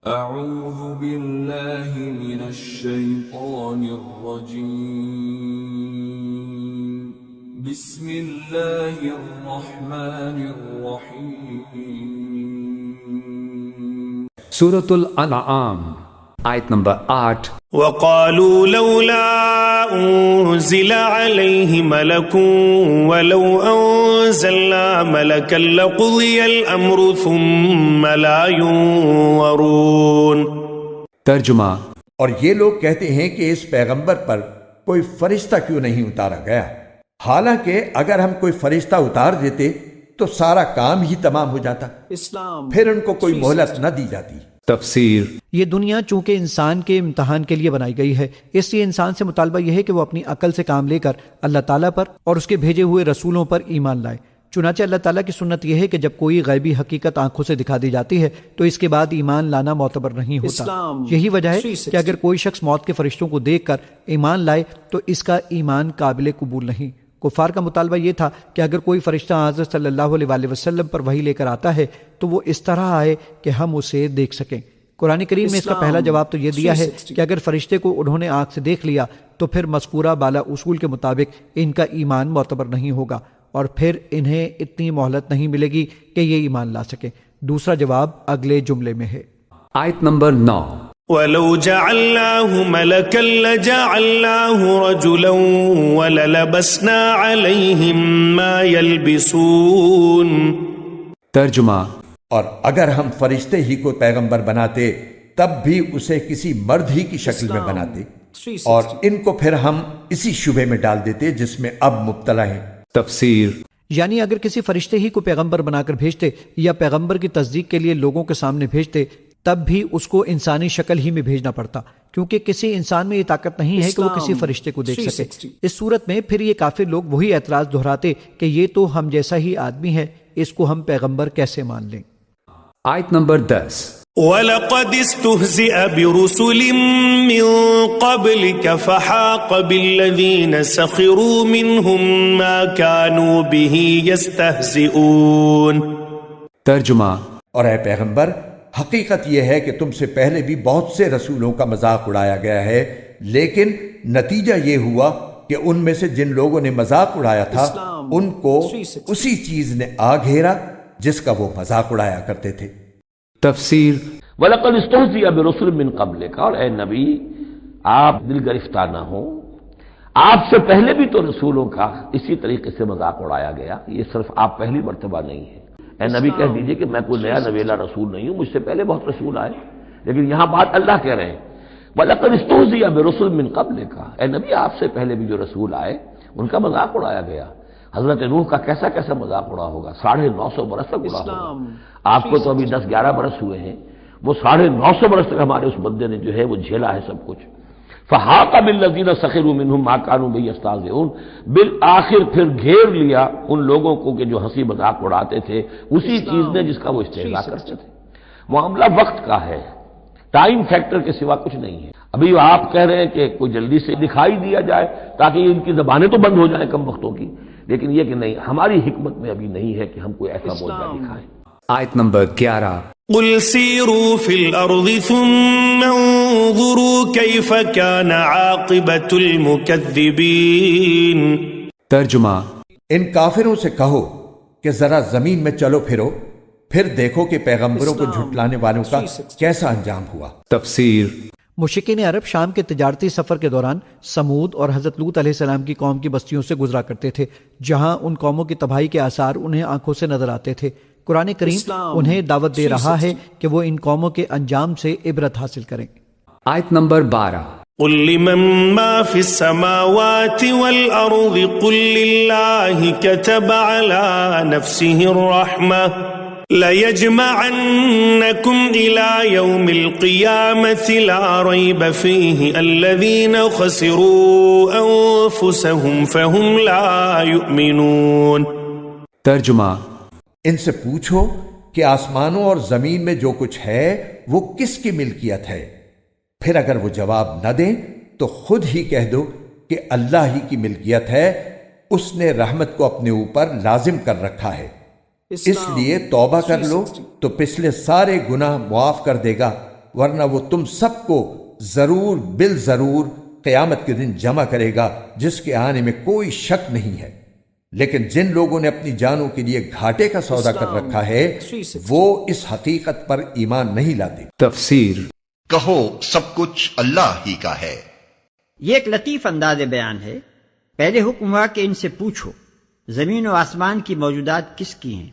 أعوذ بالله من الشيطان الرجيم بسم الله الرحمن الرحيم سورة الانعام آیت نمبر 8۔ وقالوا لولا انزل عليه ملك ولو انزلنا ملكا لقضي الامر ثم لا ينظرون۔ ترجمہ، اور یہ لوگ کہتے ہیں کہ اس پیغمبر پر کوئی فرشتہ کیوں نہیں اتارا گیا، حالانکہ اگر ہم کوئی فرشتہ اتار دیتے تو سارا کام ہی تمام ہو جاتا، پھر ان کو کوئی مہلت نہ دی جاتی۔ تفسیر۔ یہ دنیا چونکہ انسان کے امتحان کے لیے بنائی گئی ہے، اس لیے انسان سے مطالبہ یہ ہے کہ وہ اپنی عقل سے کام لے کر اللہ تعالیٰ پر اور اس کے بھیجے ہوئے رسولوں پر ایمان لائے۔ چنانچہ اللہ تعالیٰ کی سنت یہ ہے کہ جب کوئی غیبی حقیقت آنکھوں سے دکھا دی جاتی ہے تو اس کے بعد ایمان لانا معتبر نہیں ہوتا۔ یہی وجہ ہے کہ اگر کوئی شخص موت کے فرشتوں کو دیکھ کر ایمان لائے تو اس کا ایمان قابل قبول نہیں۔ کفار کا مطالبہ یہ تھا کہ اگر کوئی فرشتہ حضرت صلی اللہ علیہ وسلم پر وحی لے کر آتا ہے تو وہ اس طرح آئے کہ ہم اسے دیکھ سکیں۔ قرآن کریم میں اس کا پہلا جواب تو یہ دیا ہے کہ اگر فرشتے کو انہوں نے آنکھ سے دیکھ لیا تو پھر مذکورہ بالا اصول کے مطابق ان کا ایمان معتبر نہیں ہوگا اور پھر انہیں اتنی مہلت نہیں ملے گی کہ یہ ایمان لا سکیں۔ دوسرا جواب اگلے جملے میں ہے۔ آیت نمبر 9۔ وَلَوْ جَعَلْنَاهُ مَلَكًا لَجَعَلْنَاهُ رَجُلًا وَلَلَبَسْنَا عَلَيْهِمْ مَا يَلْبِسُونَ۔ ترجمہ، اور اگر ہم فرشتے ہی کو پیغمبر بناتے تب بھی اسے کسی مرد ہی کی شکل میں بناتے اور ان کو پھر ہم اسی شبہ میں ڈال دیتے جس میں اب مبتلا ہیں۔ تفسیر۔ یعنی اگر کسی فرشتے ہی کو پیغمبر بنا کر بھیجتے یا پیغمبر کی تصدیق کے لیے لوگوں کے سامنے بھیجتے تب بھی اس کو انسانی شکل ہی میں بھیجنا پڑتا، کیونکہ کسی انسان میں یہ طاقت نہیں ہے کہ وہ کسی فرشتے کو دیکھ سکے۔ اس صورت میں پھر یہ کافر لوگ وہی اعتراض دہراتے کہ یہ تو ہم جیسا ہی آدمی ہے، اس کو ہم پیغمبر کیسے مان لیں۔ آیت نمبر 10۔ وَلَقَدِ اسْتُهْزِئَ بِرُسُلٍ مِّن قَبْلِكَ فَحَاقَ بِالَّذِينَ سَخِرُوا مِنْهُمْ مَا كَانُوا بِهِ يَسْتَهْزِئُونَ۔ ترجمہ، اور اے پیغمبر، حقیقت یہ ہے کہ تم سے پہلے بھی بہت سے رسولوں کا مذاق اڑایا گیا ہے، لیکن نتیجہ یہ ہوا کہ ان میں سے جن لوگوں نے مذاق اڑایا تھا ان کو اسی چیز نے آ گھیرا جس کا وہ مذاق اڑایا کرتے تھے۔ تفسیر۔ وَلَقَدِ اسْتُهْزِئَ بِرُسُلٍ مِّن قَبْلِكَ، اور اے نبی آپ دل گرفتار نہ ہوں، آپ سے پہلے بھی تو رسولوں کا اسی طریقے سے مذاق اڑایا گیا، یہ صرف آپ پہلی مرتبہ نہیں ہے۔ اے نبی کہہ دیجئے کہ میں کوئی نیا نویلا رسول نہیں ہوں، مجھ سے پہلے بہت رسول آئے، لیکن یہاں بات اللہ کہہ رہے ہیں وَلَقَدِ اسْتُهْزِئَ بِرُسُلٍ مِّن قَبْلِكَ، اے نبی آپ سے پہلے بھی جو رسول آئے ان کا مذاق اڑایا گیا۔ حضرت نوح کا کیسا کیسا مذاق اڑا ہوگا، 950 برس تک اڑا ہوگا۔ آپ کو تو ابھی 10-11 برس ہوئے ہیں، وہ 950 برس تک ہمارے اس بندے نے جو ہے وہ جھیلا ہے سب کچھ۔ فَحَاقَ بِالَّذِينَ سَخِرُوا مِنْهُمْ مَا كَانُوا بِهِ يَسْتَهْزِئُونَ، بالآخر پھر گھیر لیا ان لوگوں کو کہ جو ہنسی مذاق اڑاتے تھے اسی چیز نے جس کا وہ استہزاء کرتے تھے۔ معاملہ وقت کا ہے، ٹائم فیکٹر کے سوا کچھ نہیں ہے۔ ابھی آپ کہہ رہے ہیں کہ کوئی جلدی سے دکھائی دیا جائے تاکہ ان کی زبانیں تو بند ہو جائیں کم وقتوں کی، لیکن یہ کہ نہیں، ہماری حکمت میں ابھی نہیں ہے کہ ہم کوئی ایسا معجزہ دکھائیں۔ آیت نمبر 11۔ قُلْ سِيرُوا فِي الْأَرْضِ ثُمَّ انظُرُوا كَيْفَ كَانَ عَاقِبَةُ الْمُكَذِّبِينَ۔ ترجمہ، ان کافروں سے کہو کہ ذرا زمین میں چلو پھرو، پھر دیکھو کہ پیغمبروں کو جھٹلانے والوں کا کیسا انجام ہوا۔ تفسیر۔ مشرکین عرب شام کے تجارتی سفر کے دوران سمود اور حضرت لوط علیہ السلام کی قوم کی بستیوں سے گزرا کرتے تھے، جہاں ان قوموں کی تباہی کے آثار انہیں آنکھوں سے نظر آتے تھے۔ قرآن کریم انہیں دعوت دے رہا ہے کہ وہ ان قوموں کے انجام سے عبرت حاصل کریں۔ آیت نمبر 12۔ قُل لِّمَن مَّا فِي السَّمَاوَاتِ وَالْأَرْضِ قُل لِّلَّهِ كَتَبَ عَلَى نَفْسِهِ الرَّحْمَةَ لَيَجْمَعَنَّكُمْ إِلَى يَوْمِ الْقِيَامَةِ لَا رَيْبَ فِيهِ الَّذِينَ خَسِرُوا أَنفُسَهُمْ فَهُمْ لَا يُؤْمِنُونَ۔ ترجمہ، ان سے پوچھو کہ آسمانوں اور زمین میں جو کچھ ہے وہ کس کی ملکیت ہے، پھر اگر وہ جواب نہ دیں تو خود ہی کہہ دو کہ اللہ ہی کی ملکیت ہے، اس نے رحمت کو اپنے اوپر لازم کر رکھا ہے، اس لیے توبہ کر لو تو پچھلے سارے گناہ معاف کر دے گا، ورنہ وہ تم سب کو ضرور بالضرور قیامت کے دن جمع کرے گا جس کے آنے میں کوئی شک نہیں ہے۔ لیکن جن لوگوں نے اپنی جانوں کے لیے گھاٹے کا سودا کر رکھا ہے وہ اس حقیقت پر ایمان نہیں لاتے۔ تفسیر کہو سب کچھ اللہ ہی کا ہے۔ یہ ایک لطیف انداز بیان ہے۔ پہلے حکم ہوا کہ ان سے پوچھو زمین و آسمان کی موجودات کس کی ہیں۔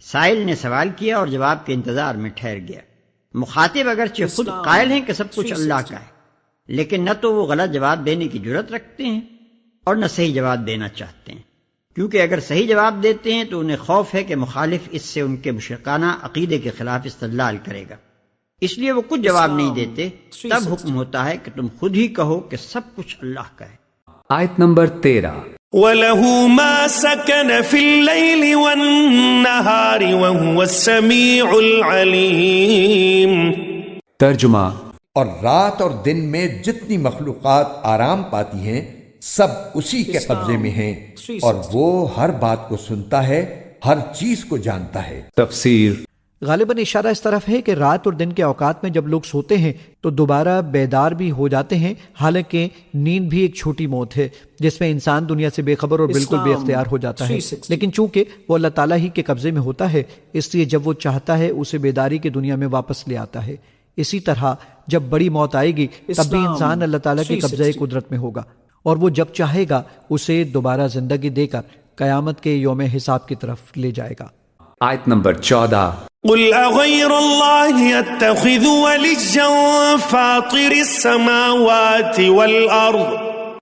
سائل نے سوال کیا اور جواب کے انتظار میں ٹھہر گیا۔ مخاطب اگرچہ خود قائل ہیں کہ سب کچھ اللہ کا ہے، لیکن نہ تو وہ غلط جواب دینے کی جرات رکھتے ہیں اور نہ صحیح جواب دینا چاہتے ہیں، کیونکہ اگر صحیح جواب دیتے ہیں تو انہیں خوف ہے کہ مخالف اس سے ان کے مشرکانہ عقیدے کے خلاف استدلال کرے گا، اس لیے وہ کچھ جواب نہیں دیتے۔ تب حکم ہوتا ہے کہ تم خود ہی کہو کہ سب کچھ اللہ کا ہے۔ آیت نمبر 13۔ وَلَهُ مَا سَكَنَ فِي اللَّيْلِ وَالنَّهَارِ وَهُوَ السَّمِيعُ الْعَلِيمُ۔ ترجمہ اور رات اور دن میں جتنی مخلوقات آرام پاتی ہیں سب اسی کے قبضے میں ہیں اور وہ ہر بات کو سنتا ہے، ہر چیز کو جانتا ہے۔ تفسیر غالباً اشارہ اس طرف ہے کہ رات اور دن کے اوقات میں جب لوگ سوتے ہیں تو دوبارہ بیدار بھی ہو جاتے ہیں، حالانکہ نیند بھی ایک چھوٹی موت ہے جس میں انسان دنیا سے بے خبر اور بالکل بے اختیار ہو جاتا ہے، لیکن چونکہ وہ اللہ تعالیٰ ہی کے قبضے میں ہوتا ہے اس لیے جب وہ چاہتا ہے اسے بیداری کی دنیا میں واپس لے آتا ہے۔ اسی طرح جب بڑی موت آئے گی تب بھی انسان اللہ تعالیٰ کے قبضۂ قدرت میں ہوگا اور وہ جب چاہے گا اسے دوبارہ زندگی دے کر قیامت کے یوم حساب کی طرف لے جائے گا۔ آیت نمبر 14۔ قل أغير الله أتخذ وليا فاطر السماوات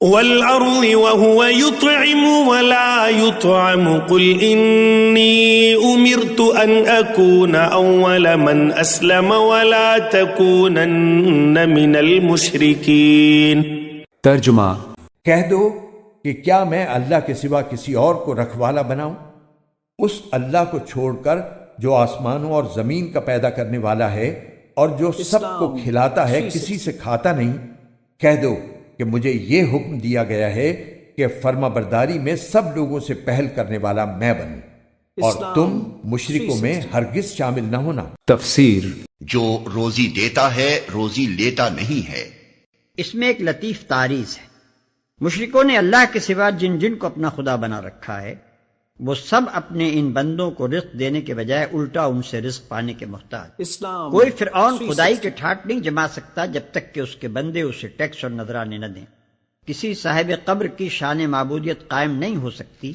والأرض وهو يطعم ولا يطعم قل إني أمرت أن أكون أول من أسلم ولا تكونن من المشركين۔ ترجمہ کہہ دو کہ کیا میں اللہ کے سوا کسی اور کو رکھوالا بناؤں، اس اللہ کو چھوڑ کر جو آسمانوں اور زمین کا پیدا کرنے والا ہے اور جو سب کو کھلاتا ہے کسی سے کھاتا نہیں۔ کہہ دو کہ مجھے یہ حکم دیا گیا ہے کہ فرما برداری میں سب لوگوں سے پہل کرنے والا میں بنوں اور تم مشرکوں میں ہرگز شامل نہ ہونا۔ تفسیر جو روزی دیتا ہے روزی لیتا نہیں ہے۔ اس میں ایک لطیف تعریض ہے۔ مشرکوں نے اللہ کے سوا جن جن کو اپنا خدا بنا رکھا ہے وہ سب اپنے ان بندوں کو رزق دینے کے بجائے الٹا ان سے رزق پانے کے محتاج۔ کوئی فرعون خدائی کے ٹھاٹ نہیں جما سکتا جب تک کہ اس کے بندے اسے ٹیکس اور نذرانے نہ دیں۔ کسی صاحب قبر کی شان معبودیت قائم نہیں ہو سکتی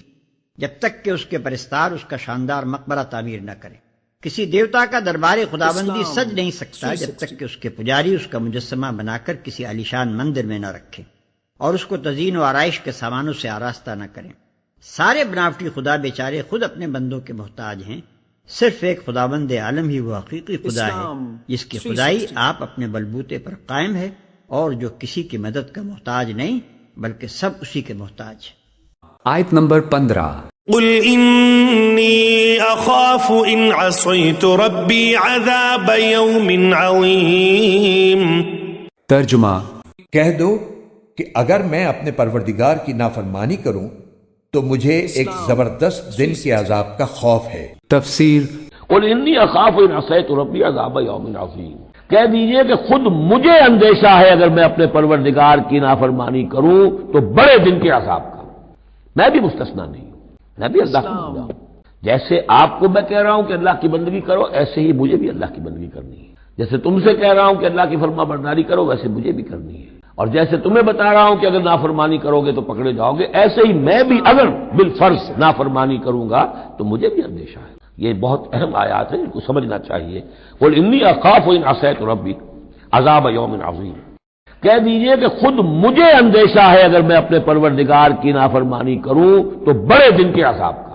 جب تک کہ اس کے پرستار اس کا شاندار مقبرہ تعمیر نہ کریں۔ کسی دیوتا کا دربار خداوندی سج نہیں سکتا جب تک کہ اس کے پجاری اس کا مجسمہ بنا کر کسی عالیشان مندر میں نہ رکھیں اور اس کو تزئین و آرائش کے سامانوں سے آراستہ نہ کریں۔ سارے بناوٹی خدا بیچارے خود اپنے بندوں کے محتاج ہیں، صرف ایک خداوند عالم ہی وہ حقیقی خدا ہے جس کی خدائی آپ اپنے بلبوتے پر قائم ہے اور جو کسی کی مدد کا محتاج نہیں بلکہ سب اسی کے محتاج ہے۔ آیت نمبر 15۔ قل إني أخاف إن عصيت ربي عذاب يوم عظيم۔ ترجمہ کہہ دو کہ اگر میں اپنے پروردگار کی نافرمانی کروں تو مجھے ایک زبردست دن کے عذاب کا خوف ہے۔ تفسیر قل انی اخاف ان عصیت ربی عذاب یوم عظیم، کہہ دیجئے کہ خود مجھے اندیشہ ہے اگر میں اپنے پروردگار کی نافرمانی کروں تو بڑے دن کے عذاب کا۔ میں بھی مستثنا نہیں ہوں، میں بھی اللہ کا بندہ ہوں۔ جیسے آپ کو میں کہہ رہا ہوں کہ اللہ کی بندگی کرو ایسے ہی مجھے بھی اللہ کی بندگی کرنی ہے۔ جیسے تم سے کہہ رہا ہوں کہ اللہ کی فرما برداری کرو ویسے مجھے بھی کرنی ہے، اور جیسے تمہیں بتا رہا ہوں کہ اگر نافرمانی کرو گے تو پکڑے جاؤ گے، ایسے ہی میں بھی اگر بالفرض نافرمانی کروں گا تو مجھے بھی اندیشہ ہے۔ یہ بہت اہم آیات ہے جن کو سمجھنا چاہیے۔ قل انی اخاف ان عصیت ربی عذاب یوم عظیم، کہہ دیجئے کہ خود مجھے اندیشہ ہے اگر میں اپنے پروردگار کی نافرمانی کروں تو بڑے دن کے عذاب کا۔